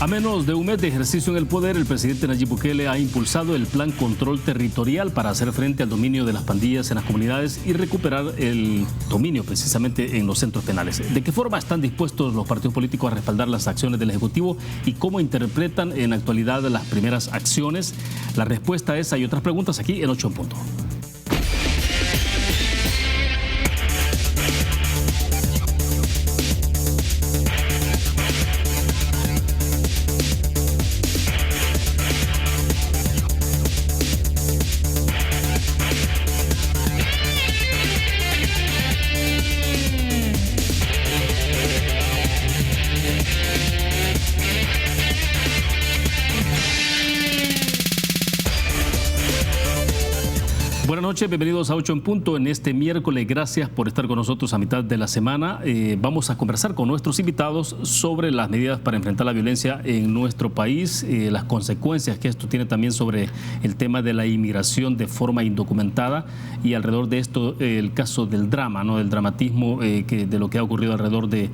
A menos de un mes de ejercicio en el poder, el presidente Nayib Bukele ha impulsado el Plan Control Territorial para hacer frente al dominio de las pandillas en las comunidades y recuperar el dominio precisamente en los centros penales. ¿De qué forma están dispuestos los partidos políticos a respaldar las acciones del Ejecutivo y cómo interpretan en la actualidad las primeras acciones? La respuesta es, hay otras preguntas aquí en 8 en punto. Buenas noches, bienvenidos a 8 en punto en este miércoles. Gracias por estar con nosotros a mitad de la semana. Vamos a conversar con nuestros invitados sobre las medidas para enfrentar la violencia en nuestro país, las consecuencias que esto tiene también sobre el tema de la inmigración de forma indocumentada y alrededor de esto el caso del drama, ¿no? Del dramatismo de lo que ha ocurrido alrededor de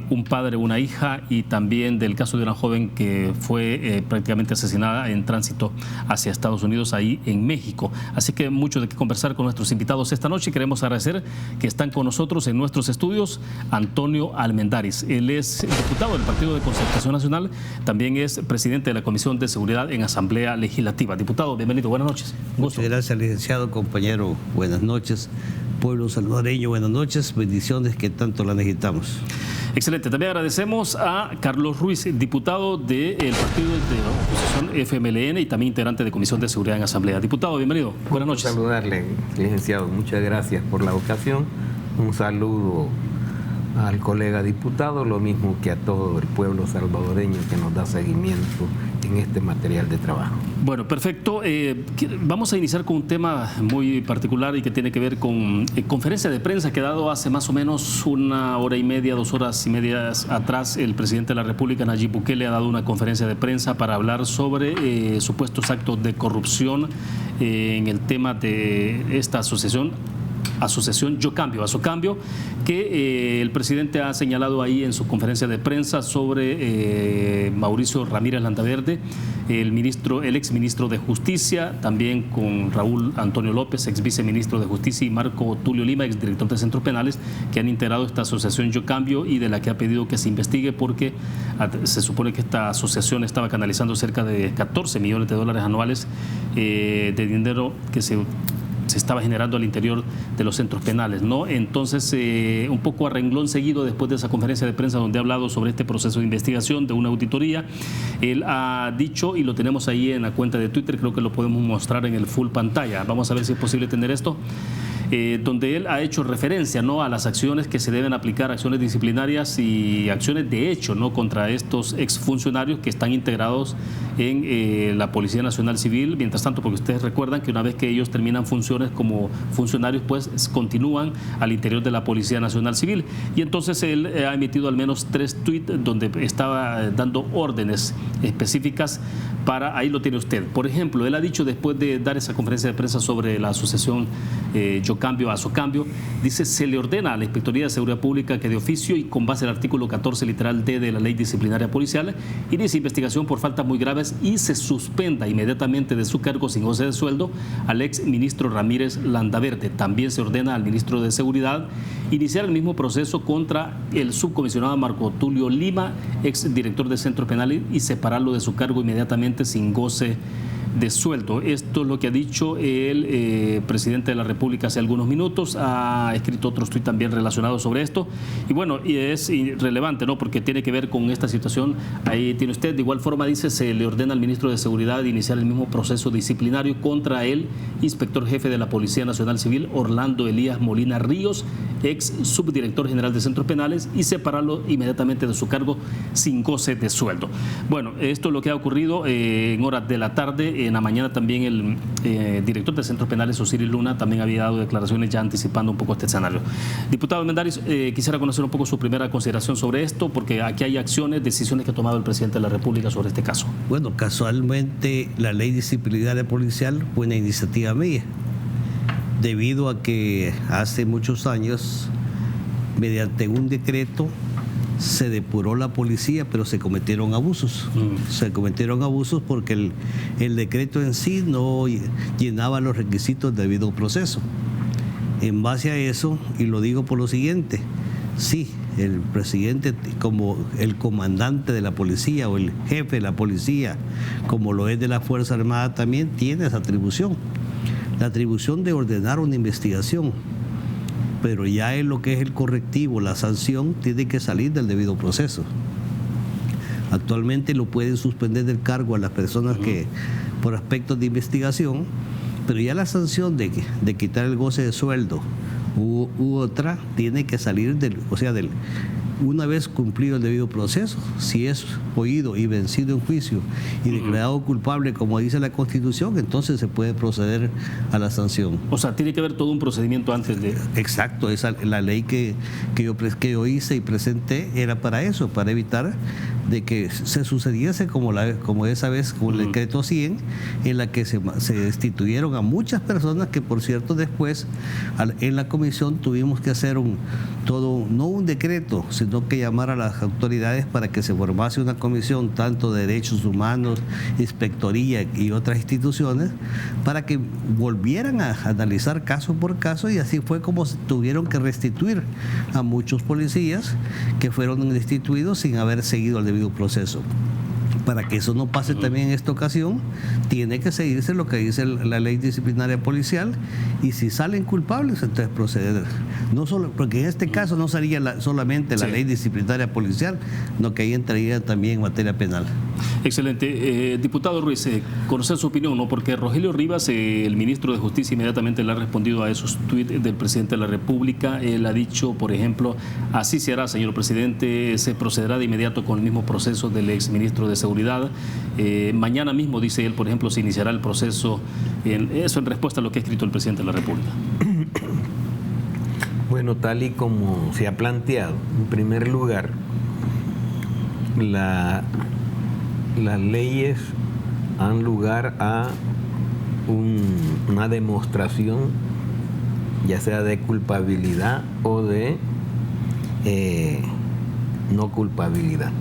un padre, una hija y también del caso de una joven que fue prácticamente asesinada en tránsito hacia Estados Unidos, ahí en México. Así que mucho de qué conversar con nuestros invitados esta noche. Queremos agradecer que están con nosotros en nuestros estudios Antonio Almendaris. Él es diputado del Partido de Concertación Nacional, también es presidente de la Comisión de Seguridad en Asamblea Legislativa. Diputado, bienvenido, buenas noches. Muchas gracias, licenciado, compañero, buenas noches. Pueblo salvadoreño, buenas noches, bendiciones que tanto la necesitamos. Excelente, también agradecemos a Carlos Ruiz, diputado del Partido de Oposición FMLN y también integrante de Comisión de Seguridad en Asamblea. Diputado, bienvenido, buenas noches. Saludarle, licenciado, muchas gracias por la ocasión. Un saludo al colega diputado, lo mismo que a todo el pueblo salvadoreño que nos da seguimiento en este material de trabajo. Bueno, perfecto. Vamos a iniciar con un tema muy particular y que tiene que ver con conferencia de prensa que ha dado hace más o menos 1 hora y media, 2 horas y media atrás. El presidente de la República, Nayib Bukele, ha dado una conferencia de prensa para hablar sobre supuestos actos de corrupción en el tema de esta asociación Yo Cambio, Asocambio, que el presidente ha señalado ahí en su conferencia de prensa sobre Mauricio Ramírez Landaverde, el exministro de Justicia, también con Raúl Antonio López, ex viceministro de Justicia, y Marco Tulio Lima, exdirector de Centros Penales, que han integrado esta asociación Yo Cambio y de la que ha pedido que se investigue porque se supone que esta asociación estaba canalizando cerca de 14 millones de dólares anuales de dinero que se estaba generando al interior de los centros penales, ¿no? Entonces, un poco a renglón seguido después de esa conferencia de prensa donde ha hablado sobre este proceso de investigación de una auditoría, él ha dicho, y lo tenemos ahí en la cuenta de Twitter, creo que lo podemos mostrar en el full pantalla, vamos a ver si es posible tener esto, donde él ha hecho referencia, ¿no?, a las acciones que se deben aplicar, acciones disciplinarias y acciones de hecho, ¿no?, contra estos exfuncionarios que están integrados en la Policía Nacional Civil. Mientras tanto, porque ustedes recuerdan que una vez que ellos terminan funciones como funcionarios, pues continúan al interior de la Policía Nacional Civil. Y entonces él ha emitido al menos 3 tweets donde estaba dando órdenes específicas para, ahí lo tiene usted. Por ejemplo, él ha dicho, después de dar esa conferencia de prensa sobre la asociación Yo Cambio, Asocambio, dice: se le ordena a la Inspectoría de Seguridad Pública que de oficio y con base al artículo 14 literal D de la Ley Disciplinaria Policial inicie investigación por faltas muy graves y se suspenda inmediatamente de su cargo sin goce de sueldo al ex ministro Ramírez Landaverde. También se ordena al ministro de Seguridad iniciar el mismo proceso contra el subcomisionado Marco Tulio Lima, ex director de Centros Penales, y separarlo de su cargo inmediatamente sin goce de sueldo. Esto es lo que ha dicho el presidente de la República hace algunos minutos. Ha escrito otros tuits también relacionados sobre esto. Y bueno, y es relevante, ¿no?, porque tiene que ver con esta situación. Ahí tiene usted. De igual forma dice: se le ordena al ministro de Seguridad iniciar el mismo proceso disciplinario contra el inspector jefe de la Policía Nacional Civil, Orlando Elías Molina Ríos, ex subdirector general de Centros Penales, y separarlo inmediatamente de su cargo sin goce de sueldo. Bueno, esto es lo que ha ocurrido en horas de la tarde. En la mañana también el director de Centros Penales, Osiris Luna, también había dado declaraciones ya anticipando un poco este escenario. Diputado Almendaris, quisiera conocer un poco su primera consideración sobre esto, porque aquí hay acciones, decisiones que ha tomado el presidente de la República sobre este caso. Bueno, casualmente la Ley Disciplinaria Policial fue una iniciativa mía, debido a que hace muchos años, mediante un decreto, se depuró la policía, pero se cometieron abusos. Se cometieron abusos porque el decreto en sí no llenaba los requisitos del debido proceso. En base a eso, y lo digo por lo siguiente, sí, el presidente como el comandante de la policía o el jefe de la policía, como lo es de la Fuerza Armada, también tiene esa atribución. La atribución de ordenar una investigación, pero ya en lo que es el correctivo, la sanción, tiene que salir del debido proceso. Actualmente lo pueden suspender del cargo a las personas que por aspectos de investigación, pero ya la sanción de quitar el goce de sueldo u otra tiene que salir una vez cumplido el debido proceso. Si es oído y vencido en juicio y declarado culpable, como dice la Constitución, entonces se puede proceder a la sanción. O sea, tiene que haber todo un procedimiento antes de... Exacto, la ley que yo hice y presenté era para eso, para evitar de que se sucediese como esa vez con el decreto 100, en la que se destituyeron a muchas personas que, por cierto, después en la comisión tuvimos que hacer no un decreto, sino que llamar a las autoridades para que se formase una comisión tanto de derechos humanos, inspectoría y otras instituciones, para que volvieran a analizar caso por caso, y así fue como tuvieron que restituir a muchos policías que fueron destituidos sin haber seguido el debido proceso. Para que eso no pase también en esta ocasión, tiene que seguirse lo que dice la ley disciplinaria policial, y si salen culpables, entonces proceder. No solo, porque en este caso no sería solamente la ley disciplinaria policial, sino que ahí entraría también en materia penal. Excelente. Diputado Ruiz, conocer su opinión, ¿no? Porque Rogelio Rivas, el ministro de Justicia, inmediatamente le ha respondido a esos tuits del presidente de la República. Él ha dicho, por ejemplo, así se hará, señor presidente, se procederá de inmediato con el mismo proceso del exministro de Seguridad. Mañana mismo, dice él, por ejemplo, se iniciará el proceso, eso en respuesta a lo que ha escrito el presidente de la República. Bueno, tal y como se ha planteado, en primer lugar, las leyes dan lugar a una demostración, ya sea de culpabilidad o de no culpabilidad.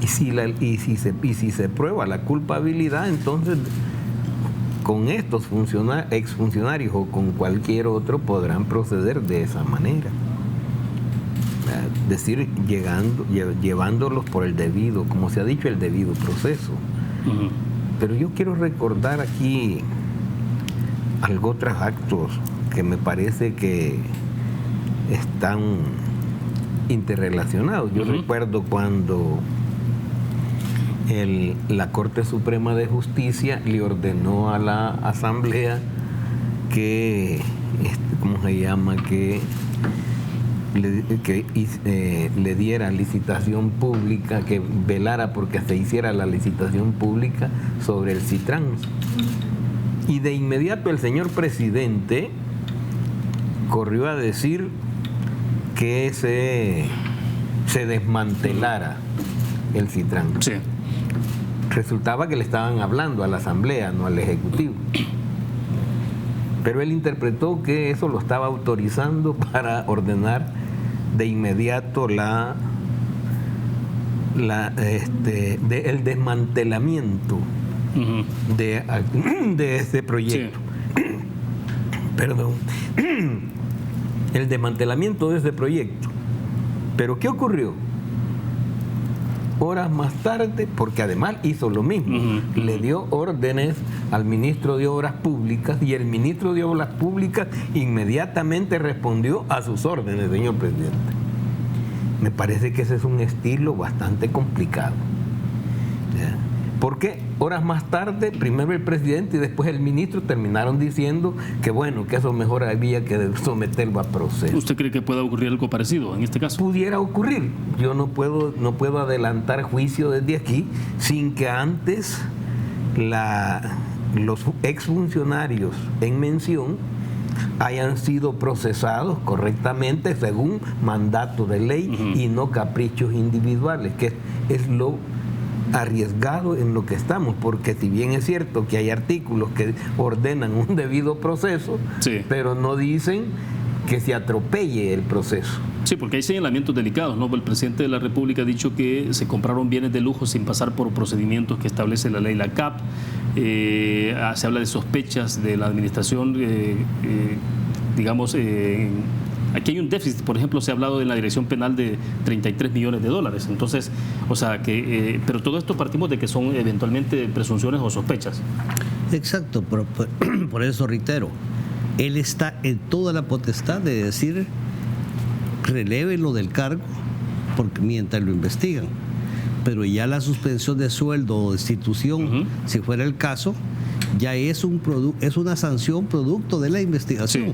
Y si se prueba la culpabilidad, entonces con estos exfuncionarios o con cualquier otro podrán proceder de esa manera. Es decir, llevándolos por el debido, como se ha dicho, el debido proceso. Pero yo quiero recordar aquí otros actos que me parece que están interrelacionados. Yo recuerdo cuando la Corte Suprema de Justicia le ordenó a la Asamblea que, ¿cómo se llama?, que le diera licitación pública, que velara porque se hiciera la licitación pública sobre el Citrans. Y de inmediato el señor presidente corrió a decir que se desmantelara el Citrans. Sí. Resultaba que le estaban hablando a la Asamblea, no al Ejecutivo. Pero él interpretó que eso lo estaba autorizando para ordenar de inmediato el desmantelamiento de ese proyecto. Sí. Perdón. El desmantelamiento de ese proyecto. Pero ¿qué ocurrió? Horas más tarde, porque además hizo lo mismo, le dio órdenes al ministro de Obras Públicas, y el ministro de Obras Públicas inmediatamente respondió a sus órdenes, señor presidente. Me parece que ese es un estilo bastante complicado. ¿Ya? Porque horas más tarde, primero el presidente y después el ministro terminaron diciendo que bueno, que eso mejor había que someterlo a proceso. ¿Usted cree que pueda ocurrir algo parecido en este caso? Pudiera ocurrir. Yo no puedo adelantar juicio desde aquí sin que antes los exfuncionarios en mención hayan sido procesados correctamente según mandato de ley y no caprichos individuales, que es lo arriesgado en lo que estamos, porque si bien es cierto que hay artículos que ordenan un debido proceso, pero no dicen que se atropelle el proceso. Sí, porque hay señalamientos delicados, ¿no? El presidente de la República ha dicho que se compraron bienes de lujo sin pasar por procedimientos que establece la ley, la CAP. Se habla de sospechas de la administración, digamos, aquí hay un déficit, por ejemplo, se ha hablado en la dirección penal de 33 millones de dólares. Entonces, o sea, pero todo esto partimos de que son eventualmente presunciones o sospechas. Exacto, por eso reitero, él está en toda la potestad de decir relévelo del cargo porque mientras lo investigan, pero ya la suspensión de sueldo o destitución, si fuera el caso, ya es una sanción producto de la investigación. Sí.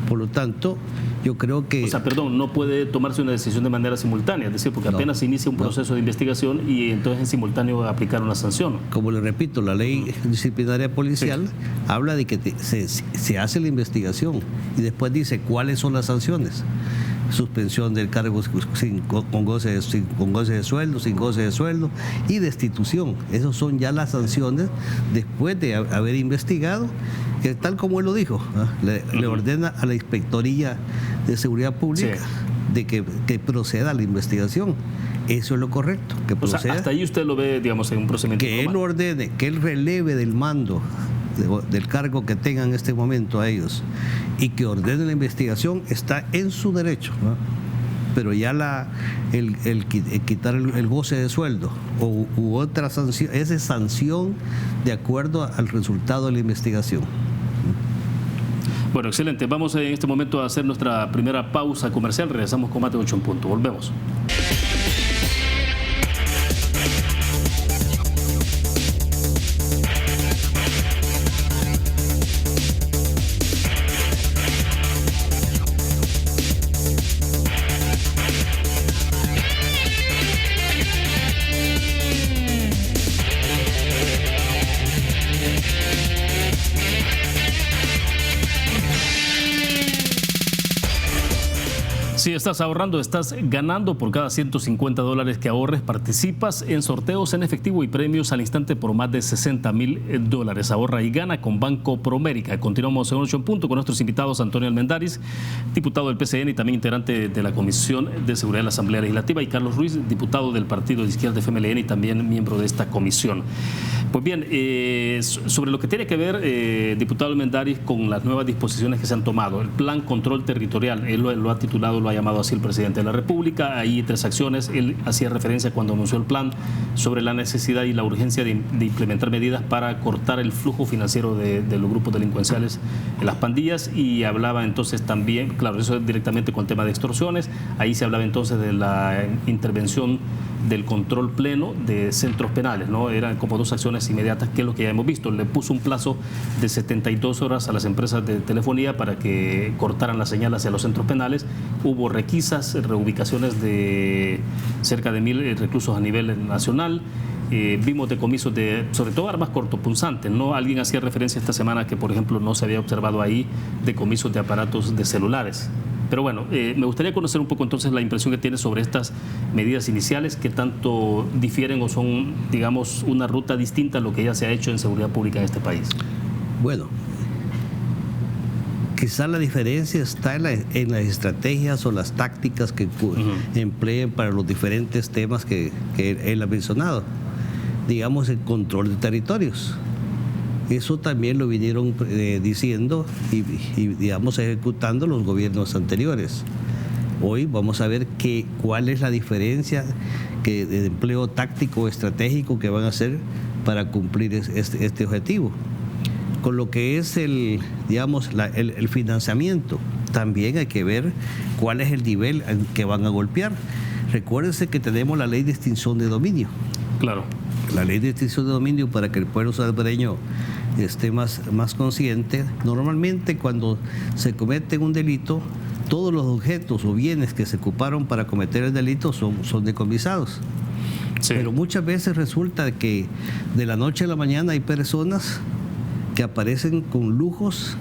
Por lo tanto, yo creo que... O sea, perdón, no puede tomarse una decisión de manera simultánea, es decir, porque apenas se inicia un proceso de investigación y entonces en simultáneo aplicar una sanción. Como le repito, la ley disciplinaria policial habla de que se hace la investigación y después dice cuáles son las sanciones. Suspensión del cargo con goce de sueldo, sin goce de sueldo y destitución. Esas son ya las sanciones después de haber investigado, que tal como él lo dijo, le ordena a la Inspectoría de Seguridad Pública de que proceda a la investigación. Eso es lo correcto, que proceda. O sea, hasta ahí usted lo ve, digamos, en un procedimiento que normal. Él ordene, que él releve del mando del cargo que tengan en este momento a ellos y que ordene la investigación, está en su derecho, ¿no? Pero ya el quitar el goce de sueldo u otra sanción, esa es sanción de acuerdo al resultado de la investigación. Bueno, excelente. Vamos en este momento a hacer nuestra primera pausa comercial. Regresamos con más de 8 en punto. Volvemos. Si estás ahorrando, estás ganando. Por cada $150 que ahorres, participas en sorteos en efectivo y premios al instante por más de $60,000. Ahorra y gana con Banco Promérica. Continuamos en 8 en punto con nuestros invitados: Antonio Almendaris, diputado del PCN y también integrante de la Comisión de Seguridad de la Asamblea Legislativa, y Carlos Ruiz, diputado del Partido de Izquierda FMLN y también miembro de esta comisión. Pues bien, sobre lo que tiene que ver, diputado Almendaris, con las nuevas disposiciones que se han tomado, el Plan Control Territorial, él lo ha titulado, lo ha llamado así el presidente de la República. Hay 3 acciones. Él hacía referencia cuando anunció el plan sobre la necesidad y la urgencia de implementar medidas para cortar el flujo financiero de los grupos delincuenciales en las pandillas, y hablaba entonces también, claro, eso es directamente con el tema de extorsiones. Ahí se hablaba entonces de la intervención del control pleno de centros penales, ¿no? Eran como 2 acciones inmediatas, que es lo que ya hemos visto. Le puso un plazo de 72 horas a las empresas de telefonía para que cortaran la señal hacia los centros penales. Hubo requisas, reubicaciones de cerca de 1,000 reclusos a nivel nacional. Vimos decomisos de, sobre todo, armas cortopunzantes, ¿no? Alguien hacía referencia esta semana que, por ejemplo, no se había observado ahí decomisos de aparatos de celulares. Pero bueno, me gustaría conocer un poco entonces la impresión que tiene sobre estas medidas iniciales, que tanto difieren o son, digamos, una ruta distinta a lo que ya se ha hecho en seguridad pública en este país. Bueno, quizá la diferencia está en las estrategias o las tácticas que empleen para los diferentes temas que él ha mencionado. Digamos, el control de territorios. Eso también lo vinieron diciendo y, digamos, ejecutando los gobiernos anteriores. Hoy vamos a ver cuál es la diferencia de empleo táctico o estratégico que van a hacer para cumplir este objetivo. Con lo que es el financiamiento, también hay que ver cuál es el nivel que van a golpear. Recuérdense que tenemos la ley de extinción de dominio. Claro. La ley de extinción de dominio, para que el pueblo salvadoreño esté más consciente. Normalmente, cuando se comete un delito, todos los objetos o bienes que se ocuparon para cometer el delito son decomisados. Sí. Pero muchas veces resulta que de la noche a la mañana hay personas que aparecen con lujos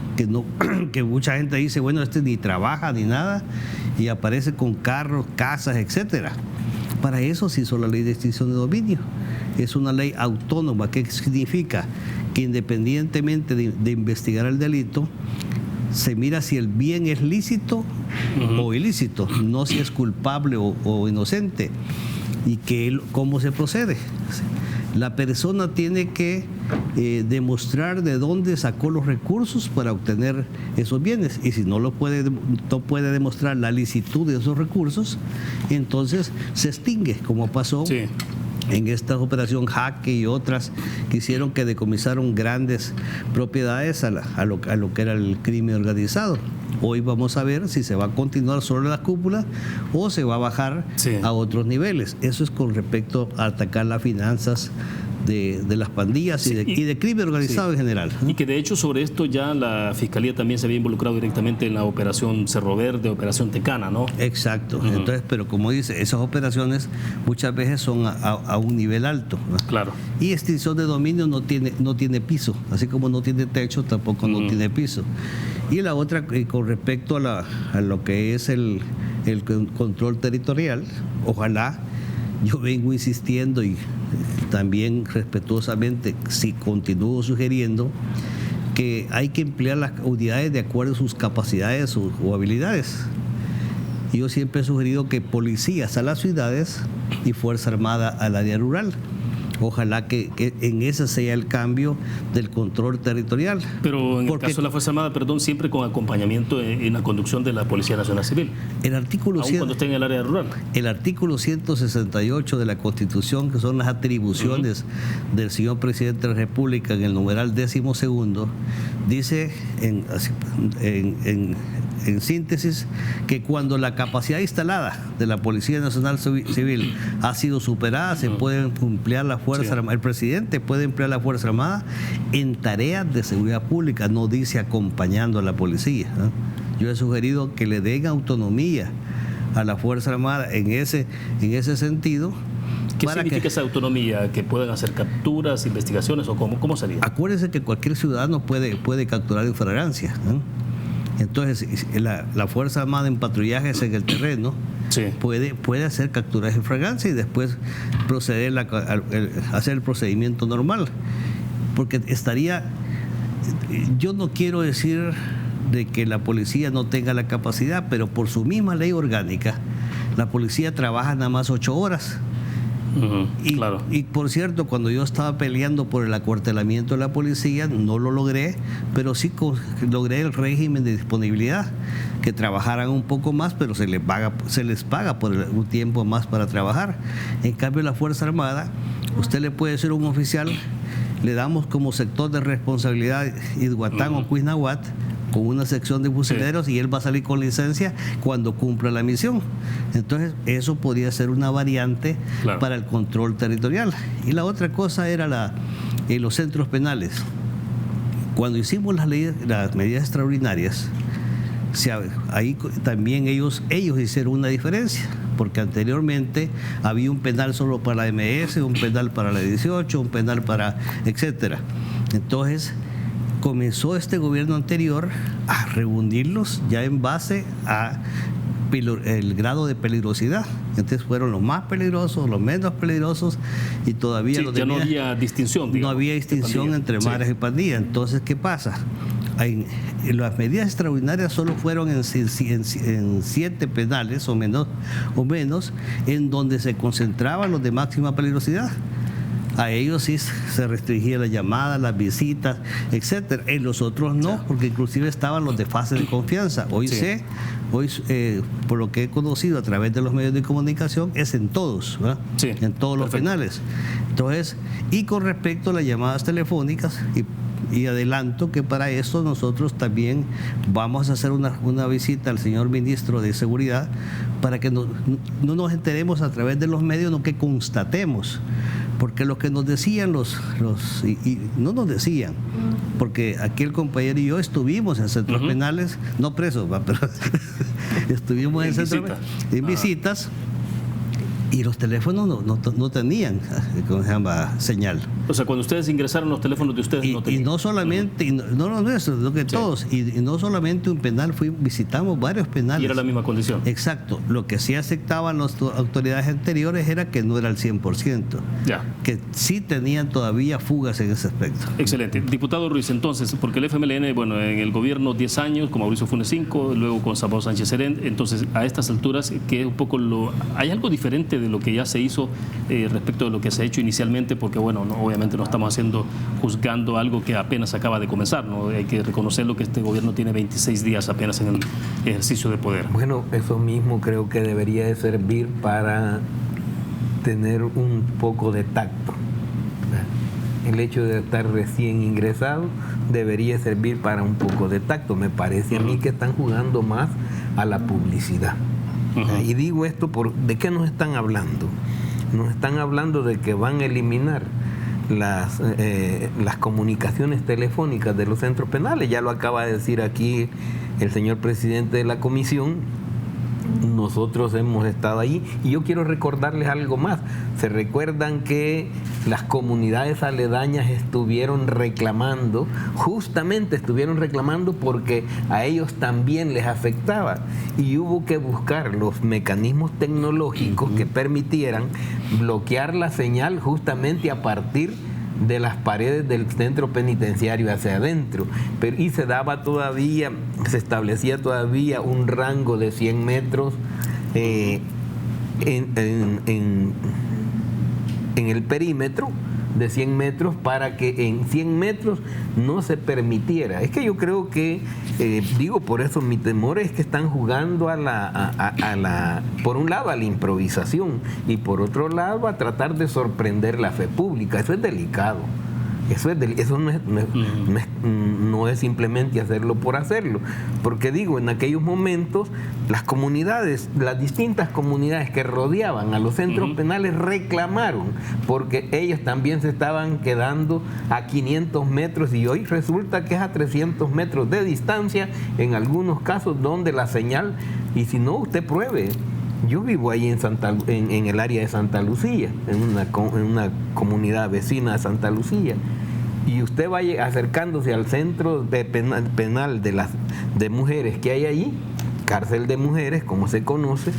que mucha gente dice, bueno, este ni trabaja ni nada, y aparece con carros, casas, etcétera. Para eso se hizo la ley de extinción de dominio. Es una ley autónoma. ¿Qué significa? Que independientemente de investigar el delito, se mira si el bien es lícito o ilícito, no si es culpable o inocente, y cómo se procede. La persona tiene que demostrar de dónde sacó los recursos para obtener esos bienes, y si no puede demostrar la licitud de esos recursos, entonces se extingue, como pasó en esta operación Jaque y otras que hicieron que decomisaron grandes propiedades a lo que era el crimen organizado. Hoy vamos a ver si se va a continuar sobre las cúpulas o se va a bajar a otros niveles. Eso es con respecto a atacar las finanzas de las pandillas y de crimen organizado en general. Y que de hecho sobre esto ya la Fiscalía también se había involucrado directamente en la operación Cerro Verde, operación Tecana, ¿no? Exacto. Entonces, pero como dice, esas operaciones muchas veces son a un nivel alto, ¿no? Claro. Y extinción de dominio no tiene piso, así como no tiene techo, tampoco no tiene piso. Y la otra, con respecto a lo que es el control territorial, ojalá, yo vengo insistiendo y también respetuosamente continúo sugiriendo que hay que emplear las unidades de acuerdo a sus capacidades o habilidades. Yo siempre he sugerido que policías a las ciudades y Fuerza Armada al área rural. Ojalá que en ese sea el cambio del control territorial. Pero en el caso de la Fuerza Armada, siempre con acompañamiento en la conducción de la Policía Nacional Civil. El artículo aún cuando esté en el área rural. El artículo 168 de la Constitución, que son las atribuciones del señor Presidente de la República en el numeral 12º, dice en síntesis que cuando la capacidad instalada de la Policía Nacional Civil ha sido superada, se puede emplear la Fuerza Armada. El presidente puede emplear la Fuerza Armada en tareas de seguridad pública, no dice acompañando a la policía, ¿no? Yo he sugerido que le den autonomía a la Fuerza Armada en ese sentido. ¿Qué significa esa autonomía? ¿Que pueden hacer capturas, investigaciones o cómo sería? Acuérdense que cualquier ciudadano puede capturar en flagrancia, ¿no? Entonces, la Fuerza Armada en patrullajes en el terreno puede hacer capturas en flagrancia y después proceder a hacer el procedimiento normal. Porque yo no quiero decir de que la policía no tenga la capacidad, pero por su misma ley orgánica, la policía trabaja nada más 8 horas. Claro. Y por cierto, cuando yo estaba peleando por el acuartelamiento de la policía, no lo logré, pero sí logré el régimen de disponibilidad, que trabajaran un poco más, pero se les paga por un tiempo más para trabajar. En cambio, la Fuerza Armada, usted le puede decir a un oficial, le damos como sector de responsabilidad Izhuatán o Cuisnahuat, con una sección de fusileros, y él va a salir con licencia cuando cumpla la misión. Entonces, eso podría ser una variante para el control territorial. Y la otra cosa era los centros penales. Cuando hicimos las medidas extraordinarias, ahí también ellos hicieron una diferencia, porque anteriormente había un penal solo para la MS, un penal para la 18, un penal para etcétera. Entonces, comenzó este gobierno anterior a reunirlos ya en base a el grado de peligrosidad. Entonces fueron los más peligrosos, los menos peligrosos, y todavía ya no había distinción. No había distinción entre maras y pandillas. Entonces, ¿qué pasa? Las medidas extraordinarias solo fueron en 7 penales o menos, en donde se concentraban los de máxima peligrosidad. A ellos sí se restringía la llamada, las visitas, etcétera. En los otros no, porque inclusive estaban los de fase de confianza. Hoy por lo que he conocido a través de los medios de comunicación, es en todos, ¿verdad? En todos los penales. Entonces, y con respecto a las llamadas telefónicas, y adelanto que para eso nosotros también vamos a hacer una visita al señor ministro de Seguridad, para que no nos enteremos a través de los medios, no que constatemos. Porque lo que nos decían y no nos decían, porque aquí el compañero y yo estuvimos en centros penales, no presos, pero estuvimos en visitas, y los teléfonos no tenían, ¿cómo se llama?, señal. O sea, cuando ustedes ingresaron, los teléfonos de ustedes no tenían. Y no solamente, no los nuestros, sino que todos. Y no solamente un penal, visitamos varios penales. Y era la misma condición. Exacto. Lo que sí aceptaban las autoridades anteriores era que no era el 100%. Ya. Que sí tenían todavía fugas en ese aspecto. Excelente. Diputado Ruiz, entonces, porque el FMLN, bueno, en el gobierno 10 años, con Mauricio Funes 5, luego con Salvador Sánchez Serén, entonces a estas alturas, que es un poco ¿hay algo diferente de lo que ya se hizo respecto de lo que se ha hecho inicialmente? Porque, bueno, obviamente no estamos juzgando algo que apenas acaba de comenzar, ¿no? Hay que reconocerlo que este gobierno tiene 26 días apenas en el ejercicio de poder. Bueno, eso mismo creo que debería de servir para tener un poco de tacto. El hecho de estar recién ingresado debería servir para un poco de tacto. Me parece a mí que están jugando más a la publicidad. Y digo esto, ¿de qué nos están hablando? Nos están hablando de que van a eliminar las comunicaciones telefónicas de los centros penales. Ya lo acaba de decir aquí el señor presidente de la comisión. Nosotros hemos estado ahí y yo quiero recordarles algo más. Se recuerdan que las comunidades aledañas justamente estuvieron reclamando porque a ellos también les afectaba y hubo que buscar los mecanismos tecnológicos que permitieran bloquear la señal justamente a partir de las paredes del centro penitenciario hacia adentro, y se establecía todavía un rango de 100 metros en el perímetro de 100 metros para que en 100 metros no se permitiera. Es que yo creo que, por eso mi temor es que están jugando por un lado a la improvisación y por otro lado a tratar de sorprender la fe pública. Eso es delicado. Eso no es simplemente hacerlo por hacerlo, porque en aquellos momentos las distintas comunidades que rodeaban a los centros penales reclamaron porque ellos también se estaban quedando a 500 metros y hoy resulta que es a 300 metros de distancia en algunos casos donde la señal, y si no, usted pruebe. Yo vivo ahí en el área de Santa Lucía, en una comunidad vecina de Santa Lucía, y usted vaya acercándose al centro penal de mujeres que hay ahí, cárcel de mujeres, como se conoce,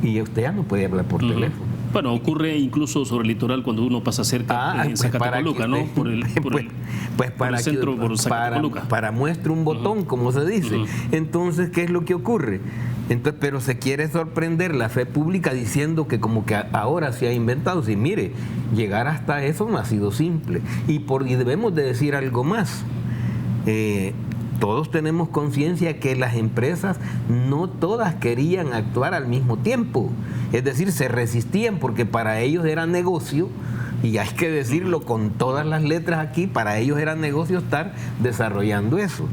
y usted ya no puede hablar por teléfono. Bueno, ocurre incluso sobre el litoral cuando uno pasa cerca en Zacatecoluca, ¿no? Por el centro, por Zacatecoluca. Para muestra un botón, como se dice. Entonces, ¿qué es lo que ocurre? Pero se quiere sorprender la fe pública diciendo que como que ahora se ha inventado. Sí, mire, llegar hasta eso no ha sido simple. Y debemos de decir algo más. Todos tenemos conciencia que las empresas no todas querían actuar al mismo tiempo. Es decir, se resistían porque para ellos era negocio, y hay que decirlo con todas las letras aquí, para ellos era negocio estar desarrollando eso,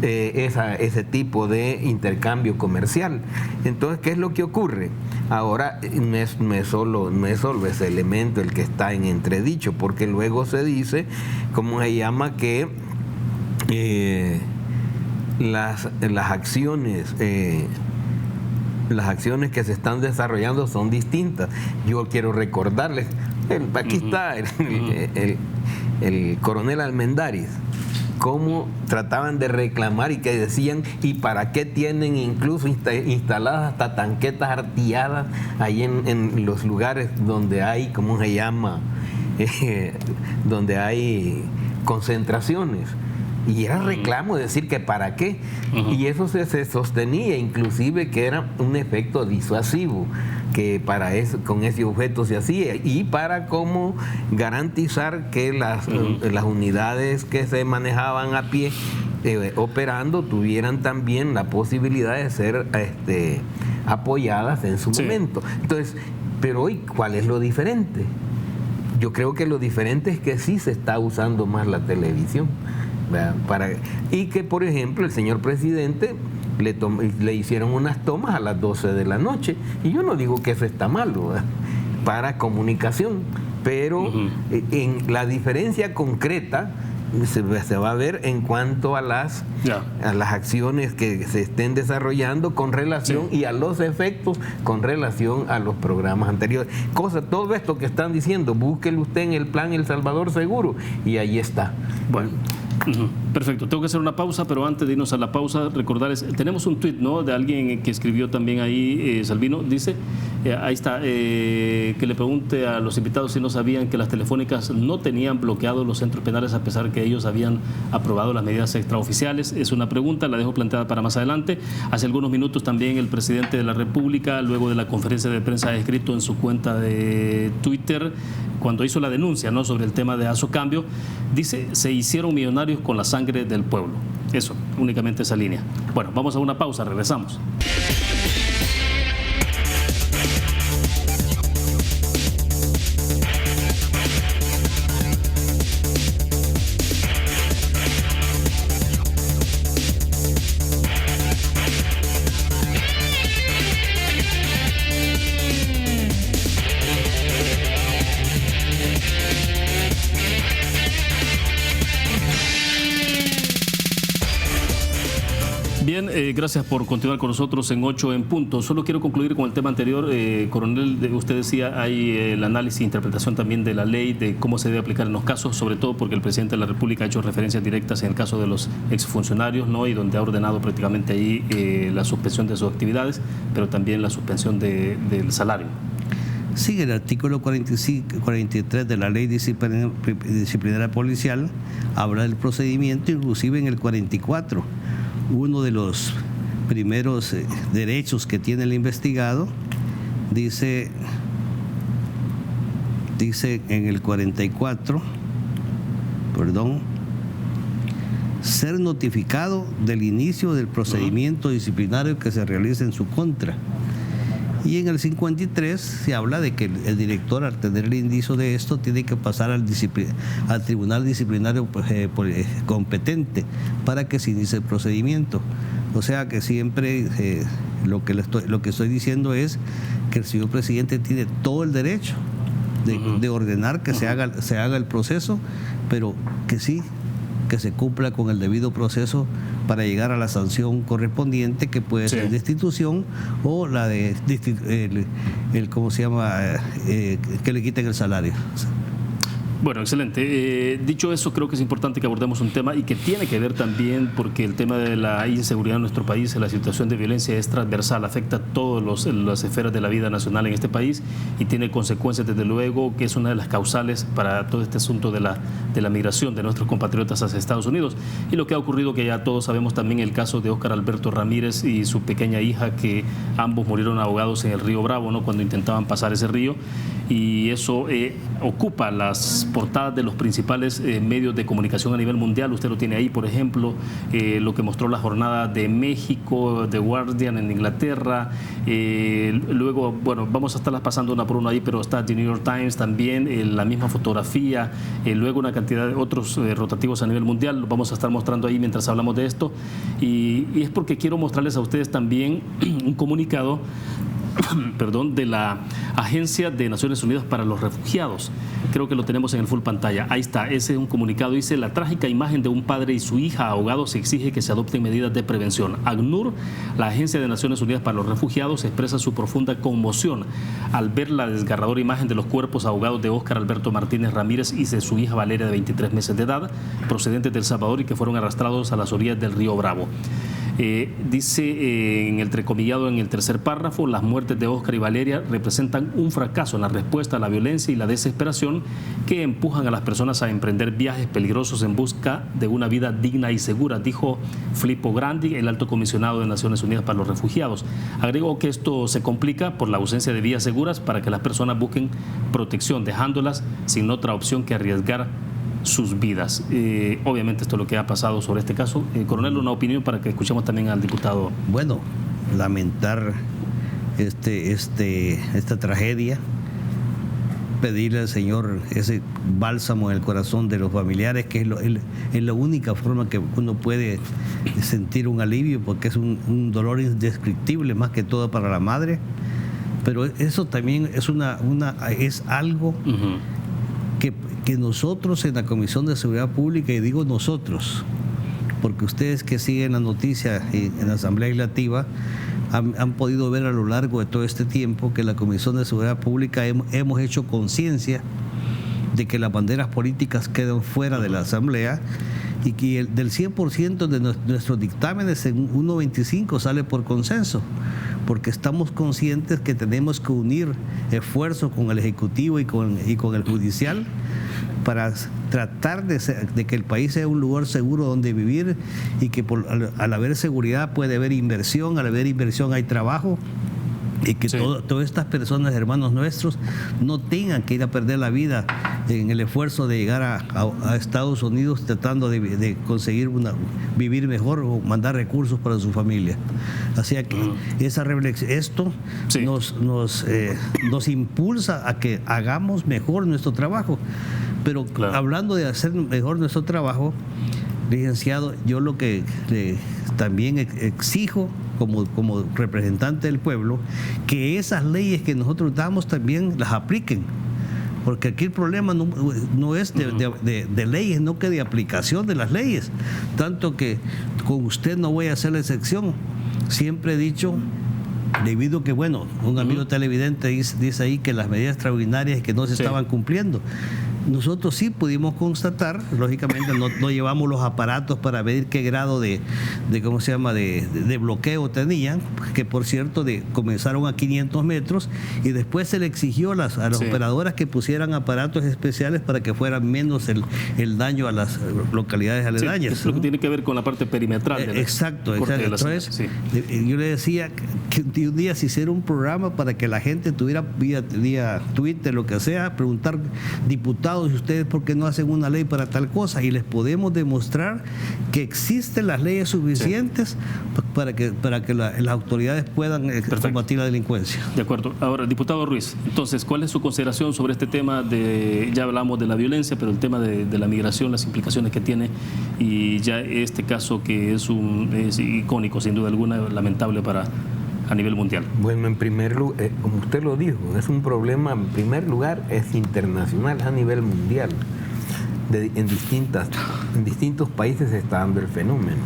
ese tipo de intercambio comercial. Entonces, ¿qué es lo que ocurre? Ahora no es solo ese elemento el que está en entredicho, porque luego se dice, ¿cómo se llama? Que las acciones que se están desarrollando son distintas. Yo quiero recordarles, aquí está el coronel Almendáriz, cómo trataban de reclamar y que decían, ¿y para qué tienen incluso instaladas hasta tanquetas artilladas ahí en los lugares donde hay, ¿cómo se llama? Donde hay concentraciones? Y era reclamo decir que para qué. Y eso se sostenía inclusive que era un efecto disuasivo, que para eso, con ese objeto se hacía, y para cómo garantizar que las unidades que se manejaban a pie operando tuvieran también la posibilidad de ser apoyadas en su momento. Entonces, pero hoy, ¿cuál es lo diferente? Yo creo que lo diferente es que sí se está usando más la televisión. Y que, por ejemplo, el señor presidente le hicieron unas tomas a las 12 de la noche, y yo no digo que eso está malo, ¿verdad?, para comunicación, pero en la diferencia concreta se va a ver en cuanto a las acciones que se estén desarrollando con relación y a los efectos con relación a los programas anteriores. Todo esto que están diciendo, búsquelo usted en el plan El Salvador Seguro y ahí está. Bueno. Perfecto, tengo que hacer una pausa, pero antes de irnos a la pausa, recordarles, tenemos un tuit, ¿no?, de alguien que escribió también ahí, Salvino, dice, ahí está, que le pregunte a los invitados si no sabían que las telefónicas no tenían bloqueados los centros penales a pesar que ellos habían aprobado las medidas extraoficiales. Es una pregunta, la dejo planteada para más adelante. Hace algunos minutos también el presidente de la República, luego de la conferencia de prensa, ha escrito en su cuenta de Twitter, cuando hizo la denuncia, ¿no?, sobre el tema de Azocambio, dice, se hicieron millonarios con la sangre del pueblo. Eso, únicamente esa línea. Bueno, vamos a una pausa, regresamos. Bien, gracias por continuar con nosotros en 8 en punto. Solo quiero concluir con el tema anterior. Coronel, usted decía, hay el análisis e interpretación también de la ley, de cómo se debe aplicar en los casos, sobre todo porque el presidente de la República ha hecho referencias directas en el caso de los exfuncionarios, ¿no?, y donde ha ordenado prácticamente ahí la suspensión de sus actividades, pero también la suspensión del salario. Sí, el artículo 43 de la ley disciplinaria policial habla del procedimiento, inclusive en el 44. Uno de los primeros derechos que tiene el investigado dice en el 44, ser notificado del inicio del procedimiento disciplinario que se realiza en su contra. Y en el 53 se habla de que el director, al tener el indicio de esto, tiene que pasar al tribunal disciplinario competente para que se inicie el procedimiento. O sea que siempre lo que estoy diciendo es que el señor presidente tiene todo el derecho de ordenar que se haga el proceso, pero que sí, que se cumpla con el debido proceso para llegar a la sanción correspondiente, que puede ser destitución o la de que le quiten el salario. Bueno, excelente. Dicho eso, creo que es importante que abordemos un tema y que tiene que ver también porque el tema de la inseguridad en nuestro país, la situación de violencia es transversal, afecta a todas las esferas de la vida nacional en este país y tiene consecuencias, desde luego, que es una de las causales para todo este asunto de la migración de nuestros compatriotas hacia Estados Unidos. Y lo que ha ocurrido, que ya todos sabemos también, el caso de Óscar Alberto Ramírez y su pequeña hija, que ambos murieron ahogados en el río Bravo, ¿no?, cuando intentaban pasar ese río. Y eso ocupa las portadas de los principales medios de comunicación a nivel mundial. Usted lo tiene ahí, por ejemplo, lo que mostró la jornada de México, The Guardian en Inglaterra. Luego, bueno, vamos a estarlas pasando una por una ahí, pero está The New York Times también, la misma fotografía. Luego una cantidad de otros rotativos a nivel mundial. Los vamos a estar mostrando ahí mientras hablamos de esto. Y es porque quiero mostrarles a ustedes también un comunicado de la Agencia de Naciones Unidas para los Refugiados. Creo que lo tenemos en el full pantalla. Ahí está, ese es un comunicado. Dice: la trágica imagen de un padre y su hija ahogados exige que se adopten medidas de prevención. ACNUR, la Agencia de Naciones Unidas para los Refugiados, expresa su profunda conmoción al ver la desgarradora imagen de los cuerpos ahogados de Óscar Alberto Martínez Ramírez y de su hija Valeria, de 23 meses de edad, procedentes de El Salvador y que fueron arrastrados a las orillas del río Bravo. Dice en el entrecomillado en el tercer párrafo: las muertes de Óscar y Valeria representan un fracaso en la respuesta a la violencia y la desesperación que empujan a las personas a emprender viajes peligrosos en busca de una vida digna y segura, dijo Filippo Grandi, el alto comisionado de Naciones Unidas para los Refugiados. Agregó que esto se complica por la ausencia de vías seguras para que las personas busquen protección, dejándolas sin otra opción que arriesgar sus vidas. Obviamente esto es lo que ha pasado sobre este caso. Coronel, una opinión para que escuchemos también al diputado. Bueno, lamentar esta tragedia, pedirle al Señor ese bálsamo en el corazón de los familiares, que es la única forma que uno puede sentir un alivio, porque es un dolor indescriptible, más que todo para la madre. Pero eso también es es algo que nosotros en la Comisión de Seguridad Pública, y digo nosotros, porque ustedes que siguen la noticia en la Asamblea Legislativa han podido ver a lo largo de todo este tiempo que la Comisión de Seguridad Pública hemos hecho conciencia de que las banderas políticas quedan fuera de la Asamblea y que del 100% de nuestros dictámenes en 1.25 sale por consenso, porque estamos conscientes que tenemos que unir esfuerzos con el Ejecutivo y con el Judicial para tratar de que el país sea un lugar seguro donde vivir y que al haber seguridad puede haber inversión, al haber inversión hay trabajo. Y que todas estas personas, hermanos nuestros, no tengan que ir a perder la vida en el esfuerzo de llegar a Estados Unidos tratando de conseguir vivir mejor o mandar recursos para su familia. Así que esa reflexión, esto nos impulsa a que hagamos mejor nuestro trabajo. Pero hablando de hacer mejor nuestro trabajo, licenciado, yo lo que también exijo como representante del pueblo, que esas leyes que nosotros damos también las apliquen, porque aquí el problema no es de leyes, no que de aplicación de las leyes, tanto que con usted no voy a hacer la excepción. Siempre he dicho, debido a que, bueno, un amigo televidente dice ahí que las medidas extraordinarias que no se estaban cumpliendo. Nosotros sí pudimos constatar, lógicamente no llevamos los aparatos para medir qué grado de bloqueo tenían, que por cierto comenzaron a 500 metros y después se le exigió a las operadoras que pusieran aparatos especiales para que fuera menos el daño a las localidades aledañas. Es lo que tiene que ver con la parte perimetral. Exacto. Entonces, yo le decía que un día se hiciera un programa para que la gente tuviera vía Twitter, lo que sea, preguntar, diputados, y ustedes por qué no hacen una ley para tal cosa, y les podemos demostrar que existen las leyes suficientes para que las autoridades puedan combatir la delincuencia. De acuerdo. Ahora, diputado Ruiz, entonces, ¿cuál es su consideración sobre este tema ya hablamos de la violencia, pero el tema de la migración, las implicaciones que tiene, y ya este caso que es icónico, sin duda alguna, lamentable a nivel mundial? Bueno, en primer lugar, como usted lo dijo, es un problema, en primer lugar, es internacional, a nivel mundial. En distintos países se está dando el fenómeno.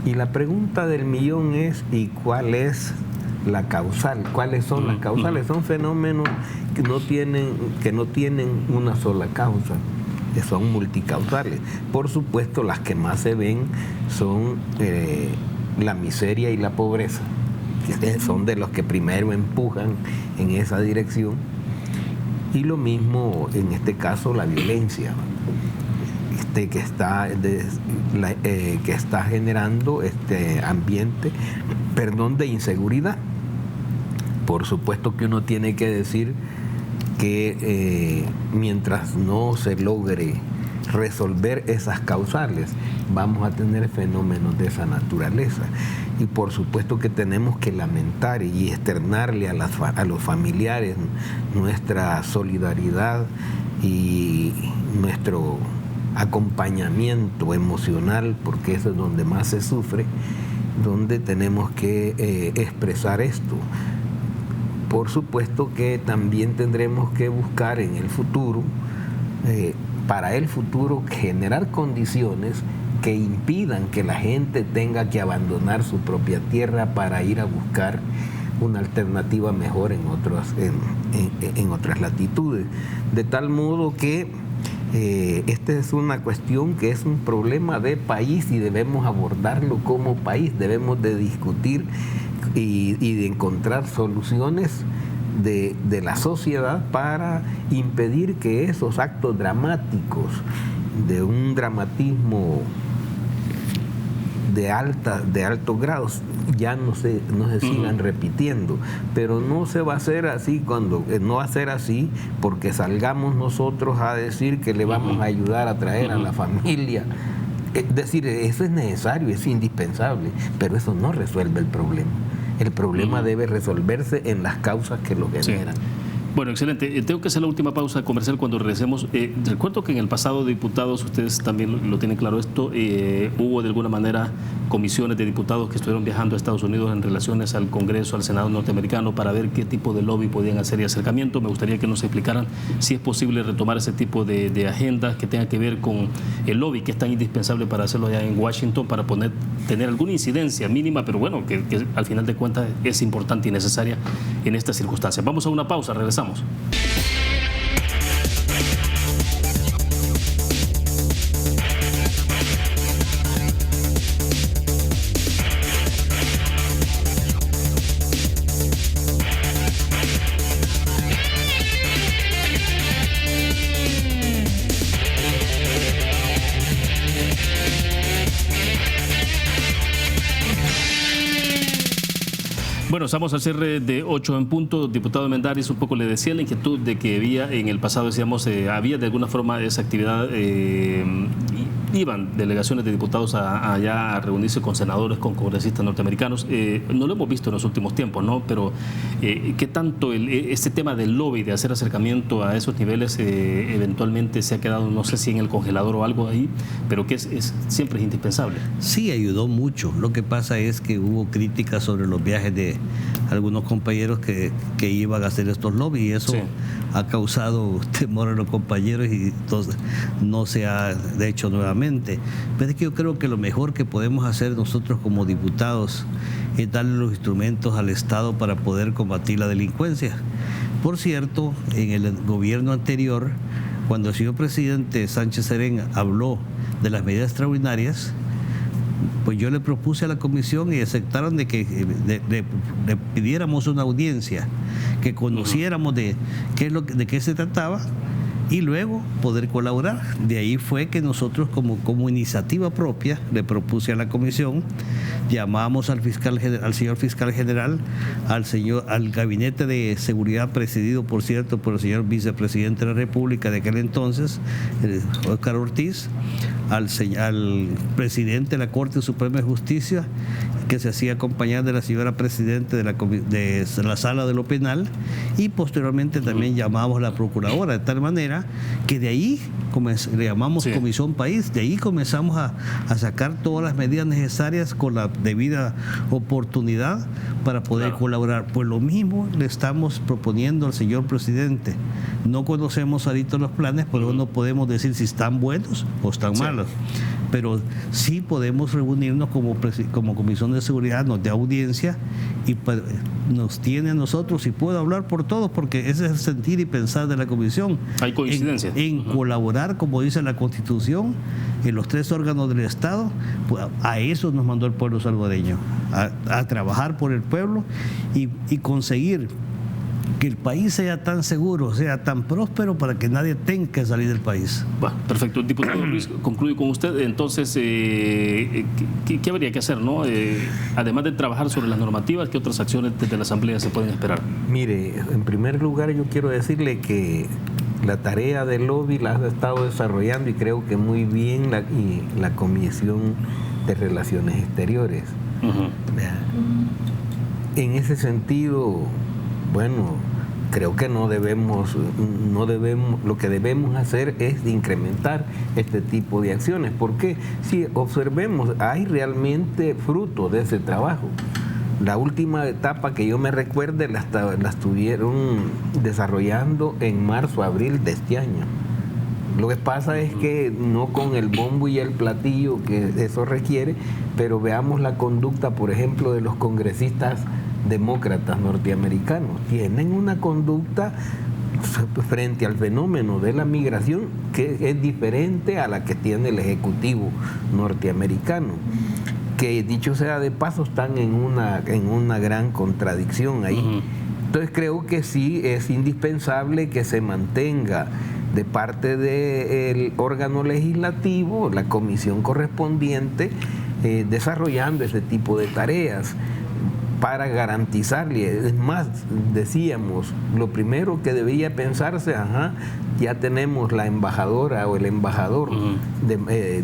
Y la pregunta del millón es, ¿y cuál es la causal? ¿Cuáles son las causales? Son fenómenos que no tienen una sola causa, que son multicausales. Por supuesto, las que más se ven son la miseria y la pobreza, que son de los que primero empujan en esa dirección, y lo mismo en este caso la violencia que está generando este ambiente de inseguridad. Por supuesto que uno tiene que decir que mientras no se logre resolver esas causales, vamos a tener fenómenos de esa naturaleza. Y por supuesto que tenemos que lamentar y externarle a los familiares nuestra solidaridad y nuestro acompañamiento emocional, porque eso es donde más se sufre, donde tenemos que expresar esto. Por supuesto que también tendremos que buscar en el futuro, para el futuro, generar condiciones que impidan que la gente tenga que abandonar su propia tierra para ir a buscar una alternativa mejor en otras latitudes. De tal modo que esta es una cuestión que es un problema de país y debemos abordarlo como país. Debemos de discutir y de encontrar soluciones de la sociedad para impedir que esos actos dramáticos, de un dramatismo de altos grados, ya no se sigan repitiendo. Pero no se va a hacer así no va a ser así porque salgamos nosotros a decir que le vamos a ayudar a traer a la familia. Es decir, eso es necesario, es indispensable, pero eso no resuelve el problema. El problema debe resolverse en las causas que lo generan. Bueno, excelente. Tengo que hacer la última pausa comercial cuando regresemos. Recuerdo que en el pasado, diputados, ustedes también lo tienen claro esto, hubo de alguna manera comisiones de diputados que estuvieron viajando a Estados Unidos en relaciones al Congreso, al Senado norteamericano, para ver qué tipo de lobby podían hacer y acercamiento. Me gustaría que nos explicaran si es posible retomar ese tipo de agendas que tengan que ver con el lobby, que es tan indispensable para hacerlo allá en Washington, para tener alguna incidencia mínima, pero bueno, que al final de cuentas es importante y necesaria en estas circunstancias. Vamos a una pausa, regresamos. Bueno, estamos al cierre de 8 en punto. Diputado Mendaris, un poco le decía la inquietud de que había en el pasado, decíamos, había de alguna forma esa actividad, iban delegaciones de diputados allá a reunirse con senadores, con congresistas norteamericanos. No lo hemos visto en los últimos tiempos, ¿no? Pero ¿qué tanto este tema del lobby, de hacer acercamiento a esos niveles, eventualmente se ha quedado, no sé si en el congelador o algo ahí, pero que siempre es indispensable? Sí, ayudó mucho. Lo que pasa es que hubo críticas sobre los viajes de algunos compañeros que iban a hacer estos lobbies, y eso ha causado temor a los compañeros, y entonces no se ha hecho nuevamente. Pero es que yo creo que lo mejor que podemos hacer nosotros como diputados es darle los instrumentos al Estado para poder combatir la delincuencia. Por cierto, en el gobierno anterior, cuando el señor presidente Sánchez Serén habló de las medidas extraordinarias, pues yo le propuse a la comisión y aceptaron de que le pidiéramos una audiencia, que conociéramos de qué se trataba y luego poder colaborar. De ahí fue que nosotros como iniciativa propia le propuse a la comisión, llamamos al señor fiscal general, al gabinete de seguridad presidido, por cierto, por el señor vicepresidente de la República de aquel entonces, Óscar Ortiz, al presidente de la Corte Suprema de Justicia, que se hacía acompañar de la señora presidente de la Sala de lo Penal, y posteriormente también llamamos a la procuradora, de tal manera que de ahí le llamamos Comisión País, de ahí comenzamos a sacar todas las medidas necesarias con la debida oportunidad para poder colaborar. Pues lo mismo le estamos proponiendo al señor presidente. No conocemos ahorita los planes, pero no podemos decir si están buenos o están malos. Pero sí podemos reunirnos como Comisión de Seguridad, nos dé audiencia y nos tiene a nosotros, y puedo hablar por todos, porque ese es el sentir y pensar de la comisión. Hay coincidencia. En colaborar, como dice la Constitución, en los 3 órganos del Estado. Pues a eso nos mandó el pueblo salvadoreño, a trabajar por el pueblo y conseguir que el país sea tan seguro, sea tan próspero, para que nadie tenga que salir del país. Bueno, perfecto. Diputado Luis, concluyo con usted. Entonces, ¿qué habría que hacer, no? Además de trabajar sobre las normativas, ¿qué otras acciones desde la Asamblea se pueden esperar? Mire, en primer lugar yo quiero decirle que la tarea del lobby la ha estado desarrollando, y creo que muy bien, la Comisión de Relaciones Exteriores. En ese sentido, bueno, creo que no debemos, lo que debemos hacer es incrementar este tipo de acciones, porque si observemos, hay realmente fruto de ese trabajo. La última etapa que yo me recuerde la estuvieron desarrollando en marzo, abril de este año. Lo que pasa es que no con el bombo y el platillo que eso requiere, pero veamos la conducta, por ejemplo, de los congresistas demócratas norteamericanos. Tienen una conducta frente al fenómeno de la migración que es diferente a la que tiene el Ejecutivo norteamericano, que dicho sea de paso están en una gran contradicción ahí. Entonces creo que sí es indispensable que se mantenga de parte del órgano legislativo, la comisión correspondiente, desarrollando ese tipo de tareas. para garantizarle. Es más, decíamos, lo primero que debía pensarse, ya tenemos la embajadora o el embajador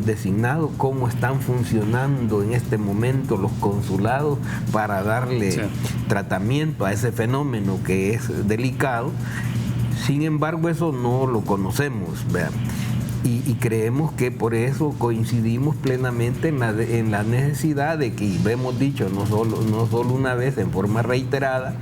designado, cómo están funcionando en este momento los consulados para darle tratamiento a ese fenómeno que es delicado. Sin embargo, eso no lo conocemos, ¿verdad? Y creemos que por eso coincidimos plenamente en la necesidad de que, y lo hemos dicho no solo una vez, en forma reiterada,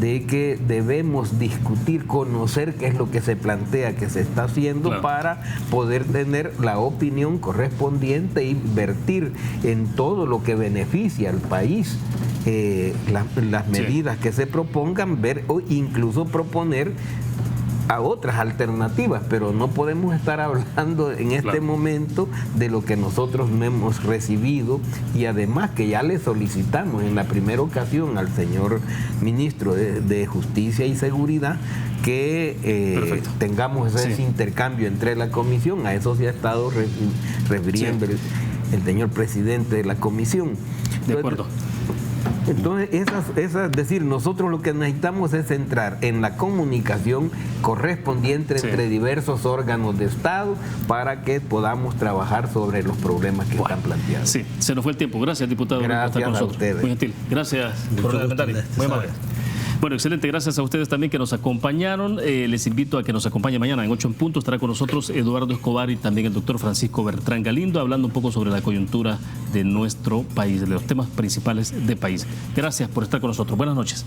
de que debemos discutir, conocer qué es lo que se plantea que se está haciendo para poder tener la opinión correspondiente y vertir en todo lo que beneficia al país las medidas que se propongan, ver o incluso proponer a otras alternativas, pero no podemos estar hablando en este momento de lo que nosotros no hemos recibido, y además que ya le solicitamos en la primera ocasión al señor ministro de Justicia y Seguridad que tengamos ese intercambio entre la comisión. A eso se ha estado refiriendo el señor presidente de la comisión. De acuerdo. Entonces, es decir, nosotros lo que necesitamos es entrar en la comunicación correspondiente entre diversos órganos de Estado para que podamos trabajar sobre los problemas que están planteados. Sí, se nos fue el tiempo. Gracias, diputado, por estar con nosotros. Ustedes. Muy gentil. Gracias por el comentario. Muy amable. Bueno, excelente. Gracias a ustedes también que nos acompañaron. Les invito a que nos acompañen mañana en 8 en punto. Estará con nosotros Eduardo Escobar y también el doctor Francisco Bertrán Galindo, hablando un poco sobre la coyuntura de nuestro país, de los temas principales del país. Gracias por estar con nosotros. Buenas noches.